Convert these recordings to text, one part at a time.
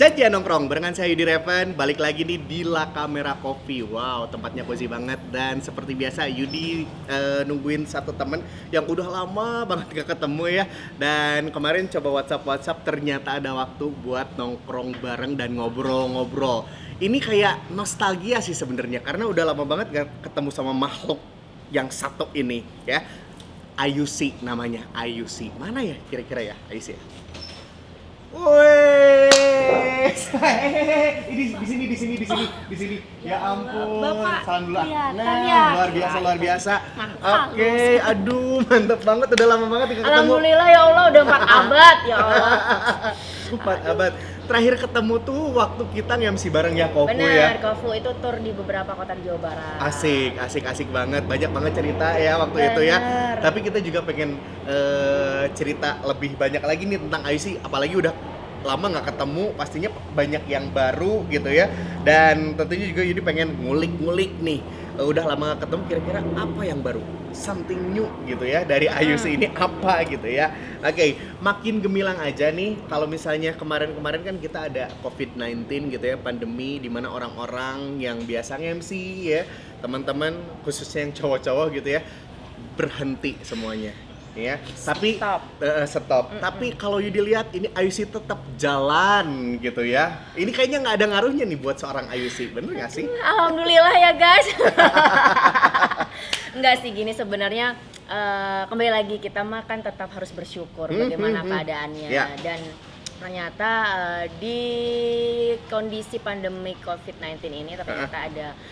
Saja nongkrong barengan saya Yudi Reven, balik lagi nih di La Camera Coffee. Wow, tempatnya cozy banget dan seperti biasa Yudi nungguin satu temen yang udah lama banget gak ketemu ya. Dan kemarin coba WhatsApp ternyata ada waktu buat nongkrong bareng dan ngobrol-ngobrol. Ini kayak nostalgia sih sebenarnya karena udah lama banget gak ketemu sama makhluk yang satu ini ya. Ayushi namanya, Ayushi. Mana ya kira-kira ya Ayushi ya? Woi, ini di sini. Ya ampun, Bapak, salam dulu. kelihatan ya. Luar biasa. Oke, aduh, mantep banget. Udah lama banget kita ketemu. Alhamdulillah ya Allah, udah 4 abad ya Allah. 4 abad. Terakhir ketemu tuh waktu kita nge-MC bareng ya Kofu Bener, ya. Kofu itu tur di beberapa kota di Jawa Barat. Asik banget. Banyak banget cerita ya waktu itu ya. Tapi kita juga pengen cerita lebih banyak lagi nih tentang Ayushi, apalagi udah lama nggak ketemu, pastinya banyak yang baru gitu ya. Dan tentunya juga Yudi pengen ngulik-ngulik nih, udah lama nggak ketemu, kira-kira apa yang baru, something new gitu ya dari Ayushi ini apa gitu ya. Oke, makin gemilang aja nih kalau misalnya kemarin kan kita ada COVID-19 gitu ya, pandemi di mana orang-orang yang biasa MC ya, teman-teman khususnya yang cowok-cowok gitu ya, berhenti semuanya ya. Tapi stop. Tapi kalau Yudi lihat ini Ayushi tetap jalan gitu ya. Ini kayaknya nggak ada ngaruhnya nih buat seorang Ayushi, bener nggak sih? Alhamdulillah ya guys. Enggak sih, gini sebenarnya kembali lagi kita mah kan tetap harus bersyukur bagaimana keadaannya dan ternyata di kondisi pandemi COVID-19 ini ternyata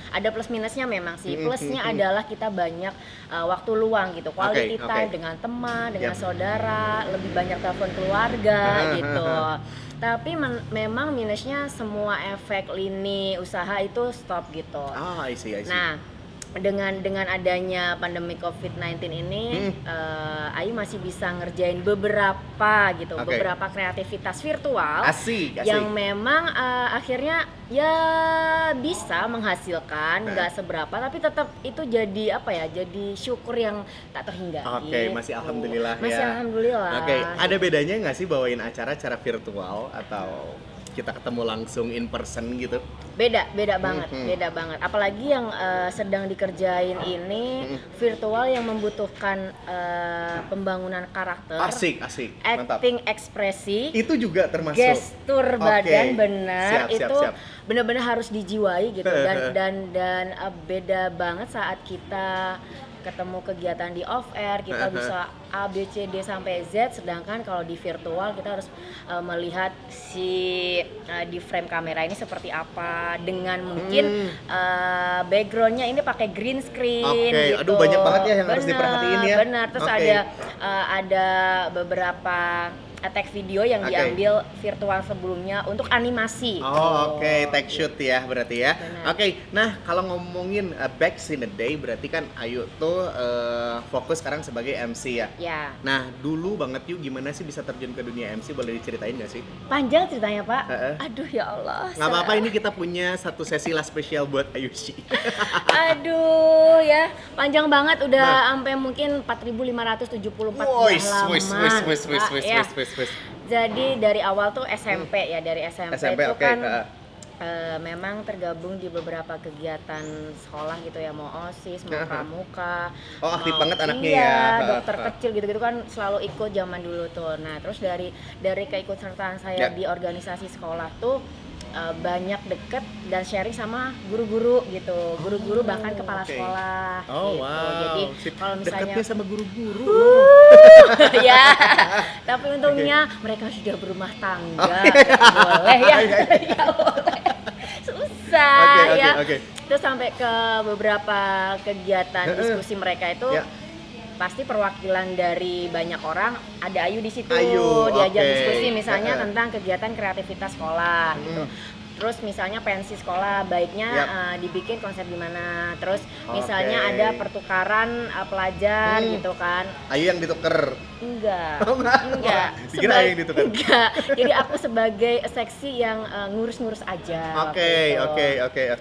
ada plus minusnya memang sih. Plusnya adalah kita banyak waktu luang gitu, quality time dengan teman, dengan saudara, lebih banyak telepon keluarga gitu. Tapi memang minusnya semua efek lini usaha itu stop gitu. I see. Nah, dengan adanya pandemi COVID-19 ini, Ayu masih bisa ngerjain beberapa kreativitas virtual asik. yang memang akhirnya ya bisa menghasilkan, nggak seberapa, tapi tetap itu jadi jadi syukur yang tak terhinggapi. Oke, masih alhamdulillah masih ya. Alhamdulillah. Oke, ada bedanya nggak sih bawain acara virtual atau kita ketemu langsung in person gitu? Beda banget. Apalagi yang sedang dikerjain ini virtual yang membutuhkan pembangunan karakter, asik, acting, ekspresi, itu juga termasuk gestur badan, benar. Siap. Benar-benar harus dijiwai gitu dan beda banget saat kita ketemu kegiatan di off air, kita bisa A, B, C, D sampai Z, sedangkan kalau di virtual kita harus melihat di frame kamera ini seperti apa, dengan mungkin backgroundnya ini pakai green screen gitu. Aduh, banyak banget ya yang harus diperhatiin ya. Benar, terus ada beberapa tag video yang diambil virtual sebelumnya untuk animasi. Tag shoot ya berarti ya. Nah kalau ngomongin back in the day, berarti kan Ayu tuh fokus sekarang sebagai MC ya. Nah dulu banget yuk, gimana sih bisa terjun ke dunia MC, boleh diceritain nggak sih? Panjang ceritanya Pak. Aduh ya Allah. Nggak apa-apa, ini kita punya satu sesi lah spesial buat Ayushi. Aduh ya, panjang banget, udah sampai mungkin 4.574 halaman. Jadi dari awal tuh SMP ya, dari SMP itu kan memang tergabung di beberapa kegiatan sekolah gitu ya, mau OSIS, mau pramuka. Aktif banget anaknya ya. Dokter kecil gitu-gitu kan selalu ikut zaman dulu tuh. Nah, terus dari keikutsertaan saya di organisasi sekolah tuh banyak deket dan sharing sama guru-guru gitu, guru-guru bahkan kepala sekolah gitu. Jadi kalau misalnya deketnya sama guru-guru ya, tapi untungnya mereka sudah berumah tangga. Boleh ya, ya boleh. Susah ya. Terus sampai ke beberapa kegiatan diskusi mereka itu pasti perwakilan dari banyak orang, ada Ayu di situ, diajak diskusi misalnya tentang kegiatan kreativitas sekolah gitu. Terus misalnya pensi sekolah baiknya dibikin konsep gimana. Terus misalnya ada pertukaran pelajar gitu kan. Ayu yang dituker? Enggak. Dikira Ayu yang dituker? Enggak. Jadi aku sebagai seksi yang ngurus-ngurus aja. Oke.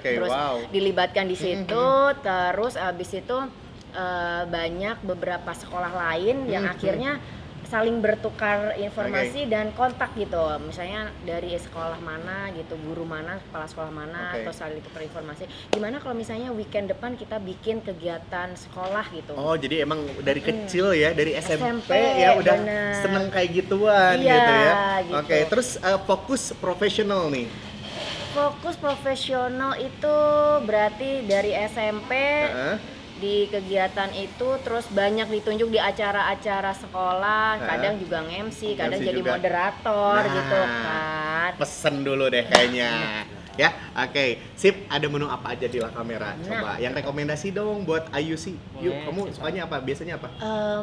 Terus dilibatkan di situ, terus abis itu banyak beberapa sekolah lain yang akhirnya saling bertukar informasi dan kontak gitu. Misalnya dari sekolah mana gitu, guru mana, kepala sekolah mana, atau saling tukar informasi. Gimana kalau misalnya weekend depan kita bikin kegiatan sekolah gitu. Oh, jadi emang dari kecil ya, dari SMP ya udah seneng kayak gituan iya, gitu ya. Gitu. Oke, terus fokus profesional nih. Fokus profesional itu berarti dari SMP di kegiatan itu, terus banyak ditunjuk di acara-acara sekolah, kadang juga nge-MC, kadang jadi juga moderator gitu kan. Pesen dulu deh kayaknya. Ya, oke. Sip, ada menu apa aja di La Camera? Coba yang rekomendasi dong buat Ayu sih. Yuk, kamu sukanya apa? Biasanya apa?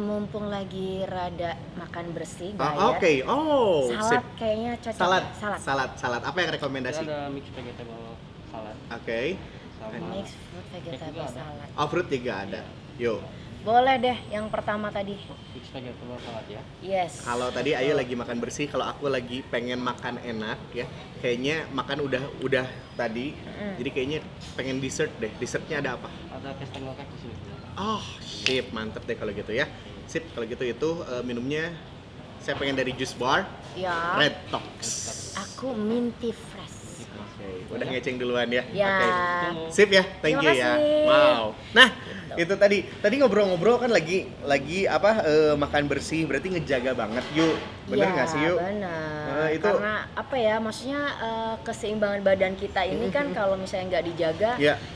Mumpung lagi rada makan bersih, Oke. Oh, salad sip. Kayaknya cocok. Salad. Apa yang rekomendasi? Ada mix vegetable salad. Oke. Mix fruit vegetable salad. Oh, fruit juga ada. Yuk. Boleh deh, yang pertama tadi. Mix vegetable salad ya. Yes. Kalau tadi Ayu lagi makan bersih, kalau aku lagi pengen makan enak ya. Kayaknya makan udah tadi. Jadi kayaknya pengen dessert deh. Dessertnya ada apa? Ada kastengel cake di sini. Oh, sip, mantep deh kalau gitu ya. Sip, kalau gitu itu minumnya saya pengen dari juice bar. Ya. Red Tox. Aku minty fresh. Udah ngeceng duluan ya. Ya. Sip ya, thank you ya. Wow. Nah, itu tadi ngobrol-ngobrol kan lagi makan bersih, berarti ngejaga banget yuk. Bener nggak sih yuk? Benar. Itu karena apa ya, maksudnya keseimbangan badan kita ini kan kalau misalnya nggak dijaga,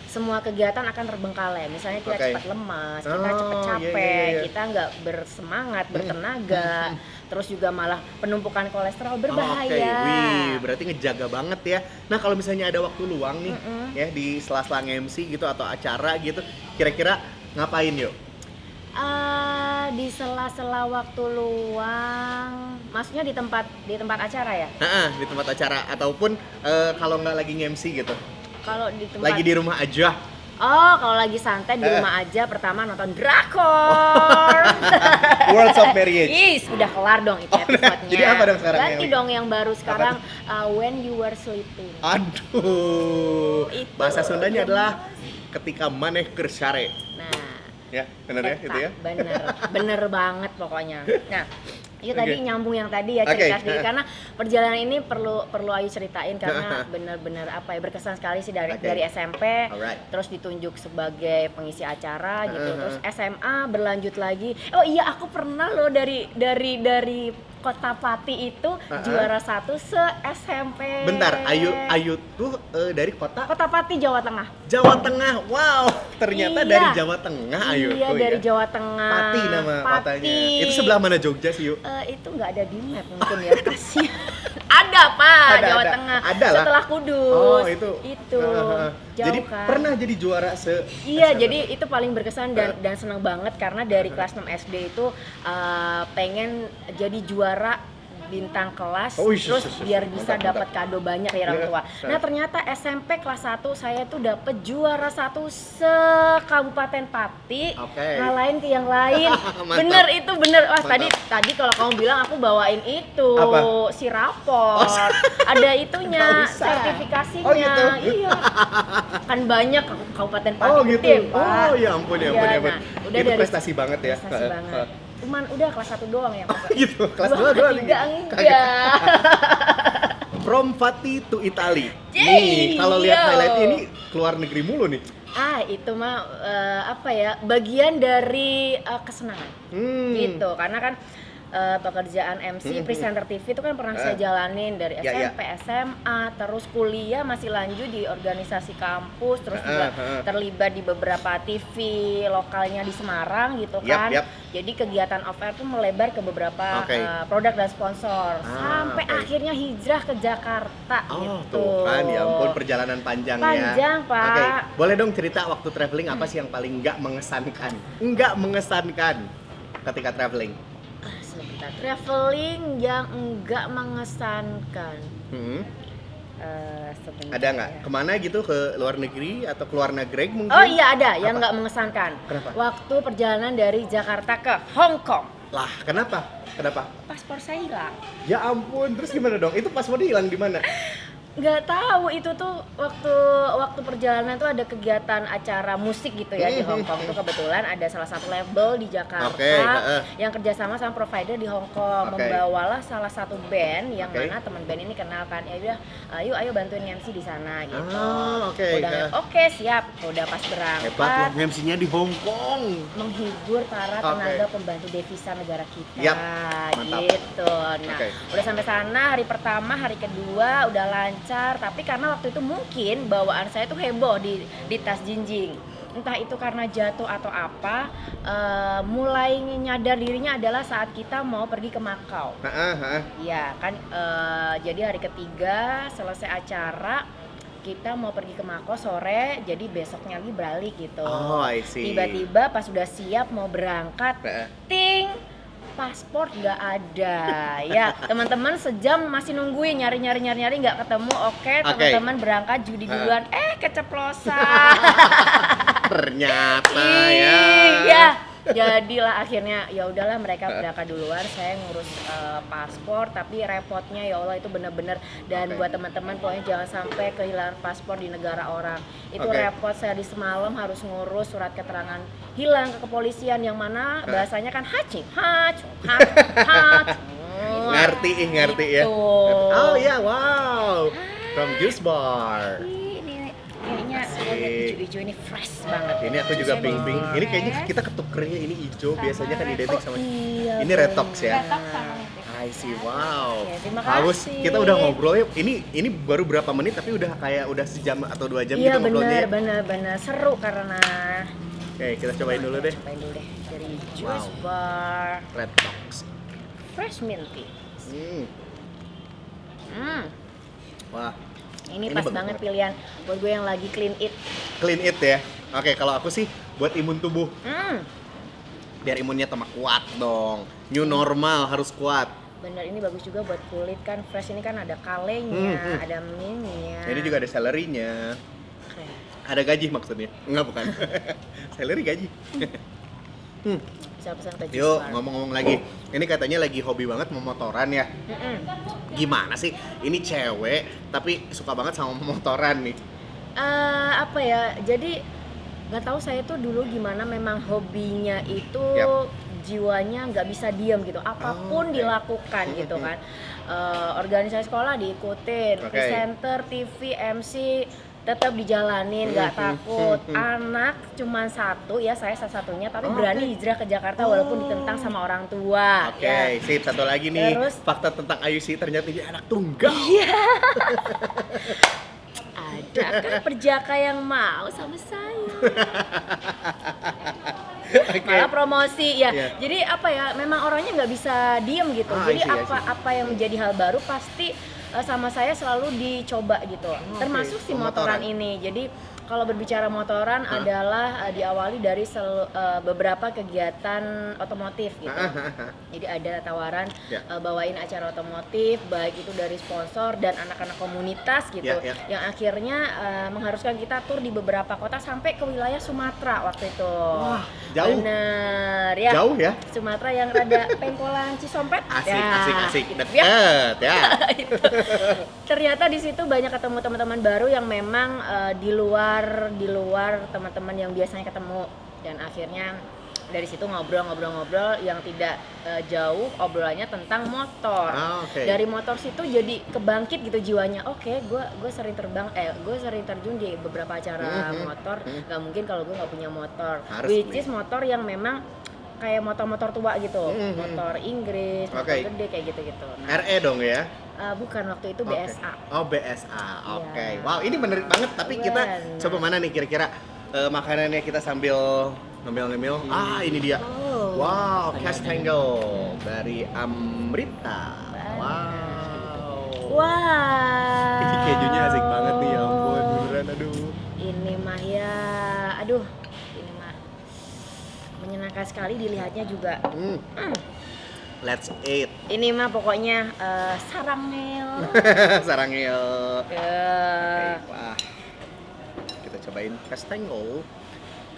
semua kegiatan akan terbengkalai. Misalnya kita cepat lemas, kita cepat capek, kita nggak bersemangat, bertenaga. Terus juga malah penumpukan kolesterol berbahaya. Wih, berarti ngejaga banget ya. Nah, kalau misalnya ada waktu luang nih, ya di sela-sela MC gitu atau acara gitu, kira-kira ngapain yuk? Di sela-sela waktu luang, maksudnya di tempat acara ya? Di tempat acara ataupun kalau nggak lagi MC gitu. Kalau di tempat lagi di rumah aja. Oh, kalau lagi santai di rumah aja, pertama nonton drakor. Worlds of Marriage. Ih, udah kelar dong itu episode-nya. Jadi apa dong sekarang? Ganti dong yang baru sekarang, When You Were Sleeping. Aduh. Bahasa Sundanya adalah ketika maneh keur sare. Nah, ya, benar ya itu ya? Bener banget pokoknya. Nah, itu tadi nyambung yang tadi ya, cerita sendiri, karena perjalanan ini perlu Ayu ceritain karena bener-bener berkesan sekali sih dari SMP, terus ditunjuk sebagai pengisi acara gitu, terus SMA berlanjut lagi. Oh iya, aku pernah loh dari Kota Pati itu juara 1 se-SMP. Bentar, Ayu tuh dari Kota Pati, Jawa Tengah. Jawa Tengah, wow, ternyata dari Jawa Tengah Ayu. Iya, dari Jawa Tengah. Pati nama kotanya. Itu sebelah mana Jogja sih yuk? Itu nggak ada di map mungkin ya, kasih. Ada Pak, Jawa Tengah. Ada lah. Setelah Kudus. Oh itu. Jauh jadi kan? Pernah jadi juara Iya, jadi itu paling berkesan dan senang banget karena dari kelas 6 SD itu pengen jadi juara bintang kelas, terus biar bisa dapat kado banyak dari orang tua. Nah, ternyata SMP kelas 1 saya tuh dapat juara 1 se-Kabupaten Pati, ngalahin ke yang lain. Bener. Wah, tadi kalau kamu bilang aku bawain itu si rapor. Ada itunya, sertifikasinya. Gitu? Iya. Kan banyak Kabupaten Pati gitu. Pak. Oh, ya ampun. Nah, udah itu prestasi banget ya. Prestasi banget. Cuman udah kelas 1 doang ya. Gitu, kelas 2 doang. Enggak. From Pati to Italy. Nih, kalau lihat highlight ini keluar negeri mulu nih. Itu mah bagian dari kesenangan. Gitu, karena kan pekerjaan MC, presenter TV itu kan pernah saya jalanin dari SMP, SMA, terus kuliah masih lanjut di organisasi kampus, terus juga terlibat di beberapa TV lokalnya di Semarang gitu kan. Jadi kegiatan off-air tuh melebar ke beberapa produk dan sponsor sampai akhirnya hijrah ke Jakarta gitu. Tuh kan, ya ampun, perjalanan panjangnya. Panjang, Pak. Boleh dong cerita waktu traveling apa sih yang paling nggak mengesankan ketika traveling? Sebentar, traveling yang enggak mengesankan. Sebentar, ada nggak? Kemana gitu, ke luar negeri atau ke luar negeri mungkin? Oh iya, ada yang nggak mengesankan. Kenapa? Waktu perjalanan dari Jakarta ke Hong Kong. Lah, kenapa? Paspor saya hilang. Ya ampun, terus gimana dong? Itu paspornya hilang di mana? Nggak tahu, itu tuh waktu perjalanan tuh ada kegiatan acara musik gitu ya di Hong Kong tuh, kebetulan ada salah satu label di Jakarta yang kerjasama sama provider di Hong Kong, membawalah salah satu band yang mana teman band ini kenal kan, ya udah ayo bantuin MC di sana gitu. Oke, siap. Udah pas berangkat. Hebat, MC-nya di Hong Kong. Menghibur para tenaga pembantu devisa negara kita. Mantap. Gitu. Nah, udah sampai sana hari pertama, hari kedua udah lancar, tapi karena waktu itu mungkin bawaan saya tuh heboh di tas jinjing. Entah itu karena jatuh atau apa, mulai nyadar dirinya adalah saat kita mau pergi ke Makau. Iya kan, jadi hari ketiga selesai acara, kita mau pergi ke Makau sore, jadi besoknya lagi balik gitu. I see. Tiba-tiba pas udah siap mau berangkat, ting, paspor nggak ada. Ya, teman-teman sejam masih nungguin, nyari nggak ketemu. Oke, teman-teman berangkat judi duluan, keceplosan. Ternyata ya. Jadilah akhirnya ya udahlah mereka berangkat duluan, saya ngurus paspor, tapi repotnya ya Allah itu bener-bener, dan buat teman-teman pokoknya jangan sampai kehilangan paspor di negara orang. Itu repot, saya di semalam harus ngurus surat keterangan hilang ke kepolisian yang mana bahasanya kan hac. Ngerti ya. Oh ya, wow. From Juice Bar. Kayaknya hijau-hijau ini fresh banget. Ini aku juga pink. Ini kayaknya kita ketukernya, ini hijau biasanya kan identik sama ini Red Tox ya. I see, wow. Haus, kita udah ngobrol ya. Ini baru berapa menit tapi udah kayak udah sejam atau 2 jam gitu ngobrolnya. Iya benar seru karena. Oke, kita cobain dulu deh. Dari Juice Bar Red Tox Fresh Minty. Wah. Ini pas banget pilihan buat gue yang lagi clean eat. Clean eat ya. Oke, kalau aku sih buat imun tubuh. Biar imunnya tambah kuat dong. New normal harus kuat. Bener, ini bagus juga buat kulit kan. Fresh ini kan ada kalenya, ada mintnya. Ini juga ada selerinya. Ada gaji maksudnya? Enggak, bukan. Seleri gaji. Bisa pesan ke Juice Yuk, Bar. ngomong-ngomong lagi. Ini katanya lagi hobi banget memotoran ya. Gimana sih? Ini cewek tapi suka banget sama memotoran nih. Apa ya? Jadi nggak tahu saya tuh dulu gimana, memang hobinya itu jiwanya nggak bisa diam gitu. Apapun dilakukan gitu kan. Organisasi sekolah diikutin, presenter, TV, MC tetap dijalanin, nggak takut. Anak cuma satu ya, saya salah satunya, tapi berani hijrah ke Jakarta walaupun ditentang sama orang tua. Sip, satu lagi nih. Terus, fakta tentang Ayushi, ternyata dia anak tunggal. Ada kan perjaka yang mau sama saya. Malah promosi ya. Jadi apa ya, memang orangnya nggak bisa diem gitu. Jadi apa yang menjadi hal baru pasti sama saya selalu dicoba gitu. Termasuk si motoran ini. Jadi kalau berbicara motoran adalah diawali dari beberapa kegiatan otomotif gitu. Jadi ada tawaran bawain acara otomotif, baik itu dari sponsor dan anak-anak komunitas gitu, yang akhirnya mengharuskan kita tur di beberapa kota sampai ke wilayah Sumatera waktu itu. Wah, jauh. Bener ya. Jauh ya. Sumatera yang rada pengkolan Cisompet. Asik. Gitu. Deket ya. Ternyata di situ banyak ketemu teman-teman baru yang memang di luar teman-teman yang biasanya ketemu, dan akhirnya dari situ ngobrol yang tidak jauh obrolannya tentang motor. Dari motor situ jadi kebangkit gitu jiwanya. Gue sering terjun di beberapa acara motor. Gak mungkin kalau gue nggak punya motor. Which is motor yang memang kayak motor-motor tua gitu, motor Inggris, motor gede kayak gitu-gitu. Nah, RE dong ya? Bukan, waktu itu BSA. Oh, BSA. Wow, ini menarik banget. Tapi kita coba mana nih kira-kira makanannya, kita sambil ngemil-ngemil. Ini dia. Wow, Castangle dari Amrita. Wow. Ini kejunya asik banget nih, ya ampun, beneran, aduh. Ini mah ini mah menyenangkan sekali dilihatnya juga. Let's eat. Ini mah pokoknya sarangel. Sarangel. Wah. Kita cobain Castangle.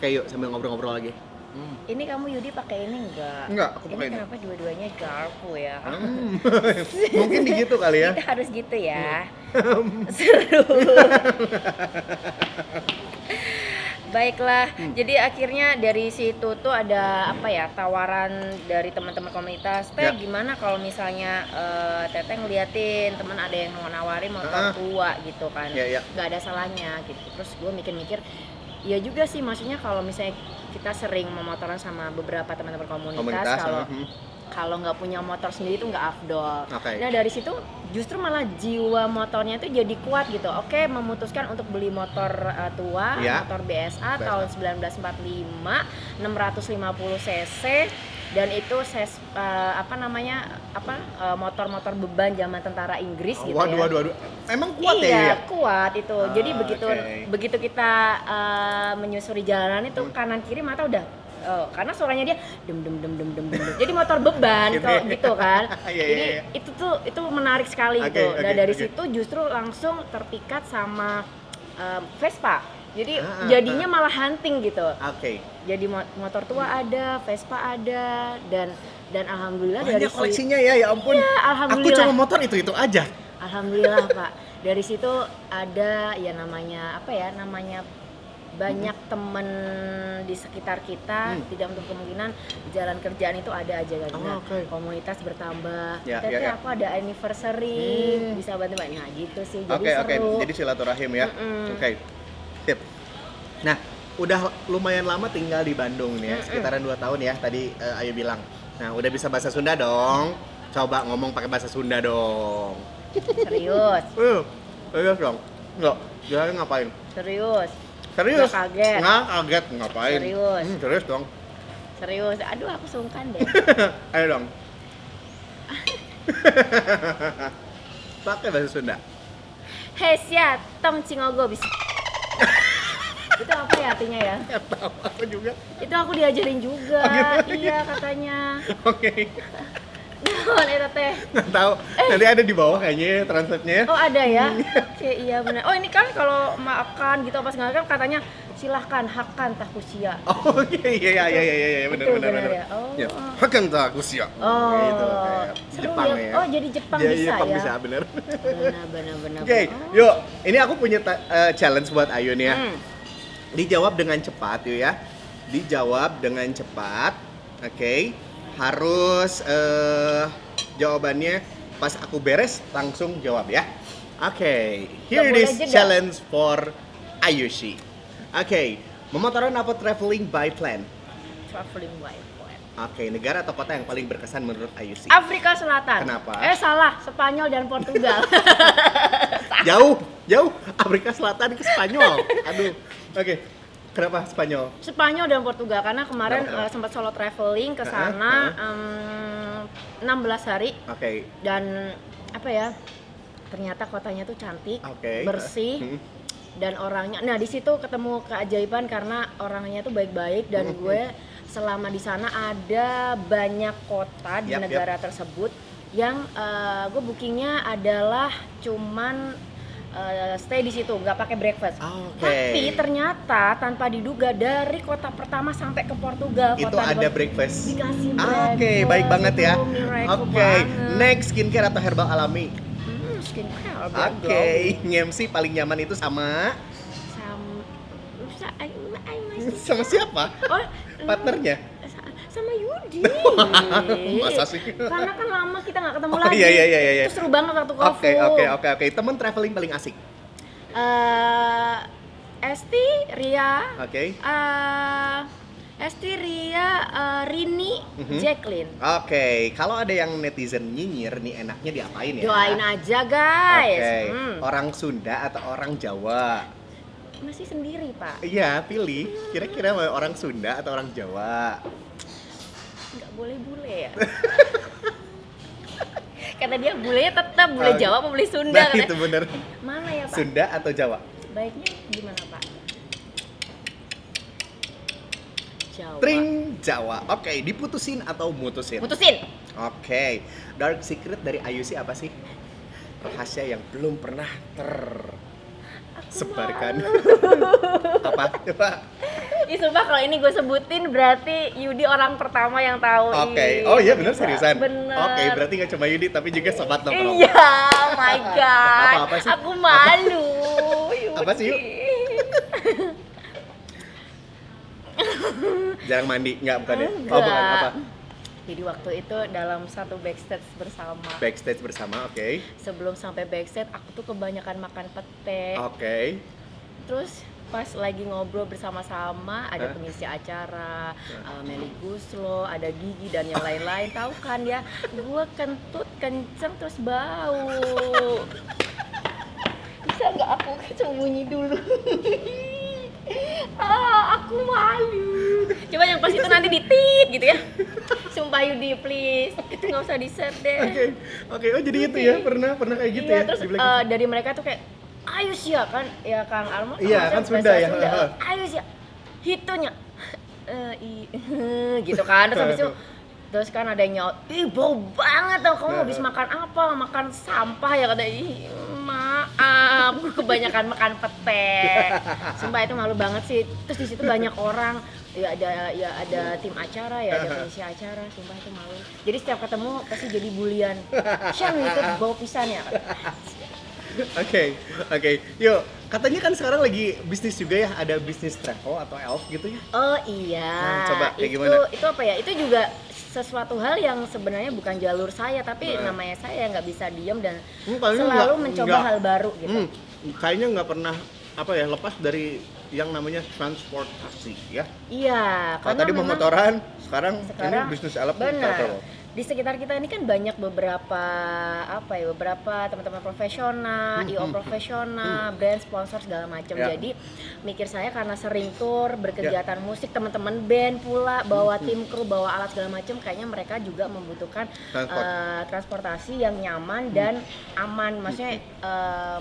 Oke, yuk sambil ngobrol-ngobrol lagi. Ini kamu Yudi pakai ini enggak? Enggak, aku pakai ini. Kenapa dua-duanya garpu ya? Mungkin begitu kali ya. Kita harus gitu ya. Seru. Baiklah, jadi akhirnya dari situ tuh ada apa ya, tawaran dari teman-teman komunitas. Teh Ya. gimana kalau misalnya Teteh ngeliatin teman ada yang mau nawarin motor tua gitu kan, Ya, ya. nggak ada salahnya gitu. Terus gue mikir-mikir, ya juga sih, maksudnya kalau misalnya kita sering memotoran sama beberapa teman-teman komunitas, kalau nggak punya motor sendiri itu nggak afdol. Oke. Nah dari situ justru malah jiwa motornya itu jadi kuat gitu. Oke, memutuskan untuk beli motor tua, Ya. motor BSA tahun 1945, 650 cc, dan itu motor-motor beban zaman tentara Inggris gitu ya. Waduh. Emang kuat iya, ya? Iya? kuat itu. Jadi Oke. begitu kita menyusuri jalanan itu kanan kiri mata udah karena suaranya dia dem. Jadi motor beban Gitu kalau ya. gitu kan. Iya, Jadi iya. itu menarik sekali gitu. Oke, Nah dari oke. situ justru langsung terpikat sama Vespa. Jadi jadinya malah hunting gitu. Oke. Jadi motor tua ada, Vespa ada, dan alhamdulillah dari Banyak koleksinya ya ampun. Iya, Aku alhamdulillah. cuma motor itu aja. Alhamdulillah Pak, dari situ ada ya namanya banyak temen di sekitar kita, tidak untuk kemungkinan di jalan kerjaan itu ada aja kan. Nah, oke. komunitas bertambah. Ya, Tapi ya. aku ada anniversary, bisa bantu. Nah gitu sih, jadi Oke. seru. Jadi silaturahim ya. Oke. Sip. Nah, udah lumayan lama tinggal di Bandung nih ya, sekitaran 2 tahun ya tadi Ayu bilang. Nah, udah bisa bahasa Sunda dong. Coba ngomong pakai bahasa Sunda dong. Serius, Serius dong. Enggak, dia ngapain? serius, Serius? Nggak kaget. Nggak kaget, ngapain? Serius. Serius dong. serius. Aduh aku sungkan deh. Ayo dong. Pakai bahasa Sunda. Hei sia, tong cingogo bisa. Itu apa ya artinya ya? Nggak tahu aku juga. Itu aku diajarin juga. Iya katanya. Oke. Nah, eta teh. Nggak tahu. Nanti ada di bawah kayaknya translate-nya ya. Oh ada ya? Oke iya benar. Oh ini kan kalau makan gitu apa segala kan katanya silahkan hakan takusia. Oh iya benar. Itu benar ya? Oh. Ya. Hakan tak usia. Oh. Gitu kayak Seru Jepang ya. ya. Oh jadi Jepang Iya, bisa Jepang ya? bisa benar. Benar. Oke, yuk. Ini aku punya challenge buat Ayu nih ya. Dijawab dengan cepat yuk ya. Dijawab dengan cepat. Oke. Harus jawabannya pas aku beres langsung jawab ya. Oke. Here Nggak it is boleh jeda. challenge for Ayushi. Oke. Memotoran apa traveling by plane? Traveling by plane. Oke, negara atau kota yang paling berkesan menurut Ayushi? Afrika Selatan. Kenapa? Salah, Spanyol dan Portugal. Jauh. Afrika Selatan ke Spanyol. Aduh. Oke. Kenapa Spanyol? Spanyol dan Portugal karena kemarin Kenapa? sempat solo traveling ke sana 16 hari Oke. dan apa ya? Ternyata kotanya tuh cantik, Oke. bersih dan orangnya. Nah, di situ ketemu keajaiban karena orangnya tuh baik-baik dan gue selama di sana ada banyak kota di Yap. negara tersebut yang gue bookingnya adalah cuman stay di situ, nggak pakai breakfast. Oke. Tapi ternyata tanpa diduga dari kota pertama sampai ke Portugal, Itu kota ada breakfast. dikasih Oke, breakfast. baik banget ya. Itu miracle Oke, banget. next skincare atau herbal alami? Skincare. Oke, nge-MC paling nyaman itu sama sama siapa? Oh, Partnernya? sama Yudi. Masa sih? Karena kan lama kita nggak ketemu Oh, lagi. iya. Itu seru banget waktu Kofu. Oke. Temen traveling paling asik. Esti, Ria, Oke. Esti, Ria, Rini, Jacqueline. Oke, kalau ada yang netizen nyinyir nih enaknya diapain ya? Doain aja guys. Oke, orang Sunda atau orang Jawa? Masih sendiri Pak. Iya, pilih. Kira-kira mau orang Sunda atau orang Jawa? Nggak boleh bule ya. Kata dia bulenya tetap bule Jawa apa bule Sunda Nah, katanya. itu bener. Mana ya Pak? Sunda atau Jawa? Baiknya gimana Pak? Jawa. Tring Jawa. Oke, diputusin atau mutusin? Putusin. Oke. Dark secret dari Ayushi apa sih? Rahasia yang belum pernah Aku tersebarkan. malu. Apa? Coba. Ih, sumpah kalau ini gue sebutin berarti Yudi orang pertama yang tahu. Oke. Oh iya benar seriusan. Bener. Oke, berarti nggak cuma Yudi tapi juga sobat nongkrong. Iya, oh my god. Apa sih? Aku malu. Apa sih, Yu? Jarang mandi, nggak bukan ya? Enggak. Oh bukan, apa? Jadi waktu itu dalam satu backstage bersama. Backstage bersama, oke. Sebelum sampai backstage, aku tuh kebanyakan makan pete. Oke. Terus pas lagi ngobrol bersama-sama, ada Hah? pengisi acara, Meli Guslo, ada Gigi dan yang lain-lain. Tahu kan ya, gua kentut kenceng terus bau. Bisa nggak aku sembunyi dulu? Aku malu. Coba yang pas itu nanti ditit gitu ya. Sumpah Yudi please, itu nggak usah di-share deh. Oke. Oh jadi itu ya, pernah kayak gitu Iya, ya? terus dibilang gitu. dari mereka tuh kayak Ayus ya kan, ya Kang Alma Iya, kan Sunda ya. Ayus ya, hitunya gitu kan, terus habis itu terus kan ada yang nyaut, ih bau banget tau, kamu habis makan apa? Makan sampah ya, kata, ih maaf, gue kebanyakan makan pete. Sumpah itu malu banget sih. Terus di situ banyak orang, ya ada tim acara, ya ada pengisi acara, sumpah itu malu. Jadi setiap ketemu pasti jadi bulian. Syang itu bau pisan ya. Oke. Yuk, katanya kan sekarang lagi bisnis juga ya, ada bisnis travel atau elf gitu ya? Oh iya. Nah, coba kayak gimana? Itu apa ya? Itu juga sesuatu hal yang sebenarnya bukan jalur saya, tapi namanya saya nggak bisa diem dan selalu mencoba hal baru gitu. Kayaknya nggak pernah apa ya lepas dari yang namanya transportasi ya. Iya. Kalau Karena tadi memang memotoran, sekarang ini bisnis elf benar. travel. Di sekitar kita ini kan banyak beberapa teman-teman profesional, IO profesional, brand sponsor segala macam. Ya. Jadi mikir saya karena sering tour, berkegiatan musik, teman-teman band pula bawa tim kru, bawa alat segala macam, kayaknya mereka juga membutuhkan transportasi yang nyaman dan aman, maksudnya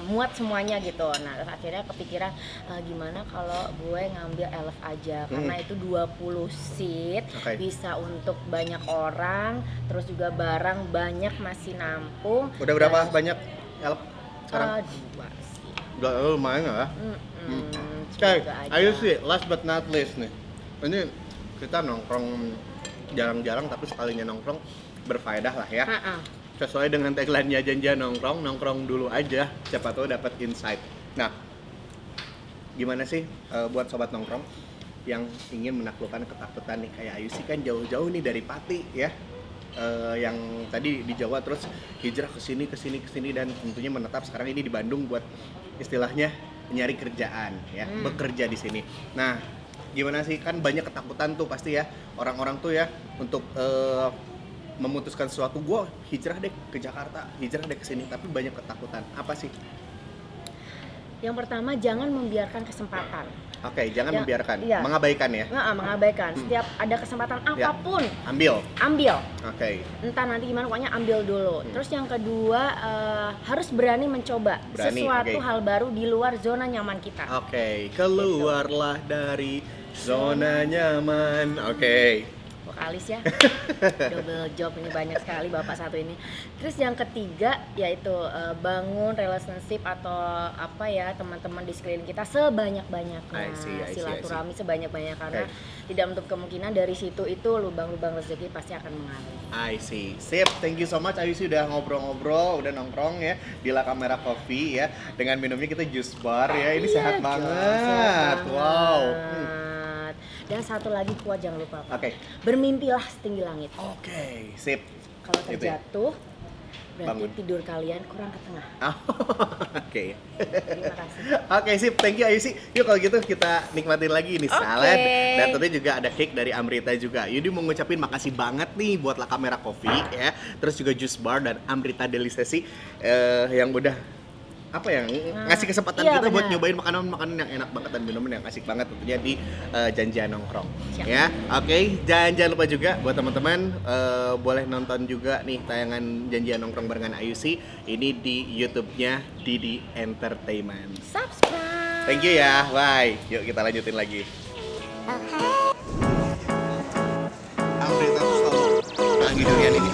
muat semuanya gitu. Nah, terus akhirnya kepikiran gimana kalau gue ngambil elf aja karena itu 20 seat, bisa untuk banyak orang. Terus juga barang banyak masih nampung. Udah berapa banyak elf sekarang? 2 sih. Udah lumayan ya. Oke, ayo sih, last but not least nih. Ini kita nongkrong jarang-jarang tapi sekalinya nongkrong berfaedah lah ya. Sesuai dengan tagline-nya janjian nongkrong dulu aja. Siapa tahu dapat insight. Nah, gimana sih buat sobat nongkrong yang ingin menaklukkan ketakutan nih kayak Ayu sih kan jauh-jauh nih dari Pati ya. Yang tadi di Jawa terus hijrah ke sini dan tentunya menetap sekarang ini di Bandung buat istilahnya nyari kerjaan ya, bekerja di sini. Nah, gimana sih kan banyak ketakutan tuh pasti ya orang-orang tuh ya untuk memutuskan sesuatu, gua hijrah deh ke Jakarta, hijrah deh ke sini, tapi banyak ketakutan. Apa sih? Yang pertama, jangan membiarkan kesempatan. Oke, jangan membiarkan, iya. mengabaikan ya. Mengabaikan. Setiap ada kesempatan apapun, ambil. Oke. Entah nanti gimana, pokoknya ambil dulu. Terus yang kedua, harus berani mencoba sesuatu hal baru di luar zona nyaman kita. Oke, keluarlah dari zona nyaman. Oke. Vokalis ya, double job ini banyak sekali bapak satu ini. Terus yang ketiga yaitu bangun relationship atau apa ya, teman-teman di sekeliling kita sebanyak-banyaknya, silaturahmi sebanyak-banyak karena tidak menutup kemungkinan dari situ itu lubang-lubang rezeki pasti akan mengalir. I see. Sip, thank you so much Ayu sih udah ngobrol-ngobrol, udah nongkrong ya di La Camera Coffee ya. Dengan minumnya kita jus bar ya, ini sehat banget. Wow. Dan satu lagi kuat, jangan lupa Pak. Oke. Bermimpilah setinggi langit. Oke, sip. Kalau terjatuh, berarti bangun. Tidur kalian kurang ke tengah. Oke. Terima kasih. Oke, sip. Thank you Ayu sih. Yuk kalau gitu kita nikmatin lagi ini salad. Dan tentunya juga ada cake dari Amrita juga. Yudi mau ngucapin makasih banget nih buat La Camera Coffee ya. Terus juga Juice Bar dan Amrita Delisesi yang udah ngasih kesempatan kita buat nyobain makanan yang enak banget dan minuman yang asik banget tentunya di Janjian Nongkrong. Siap. Ya. Oke, jangan lupa juga buat teman-teman boleh nonton juga nih tayangan Janjian Nongkrong barengan Ayusi ini di YouTube-nya Didi Entertainment. Subscribe. Thank you ya. Bye. Yuk kita lanjutin lagi. Amrita tuh selalu lagi durian ini.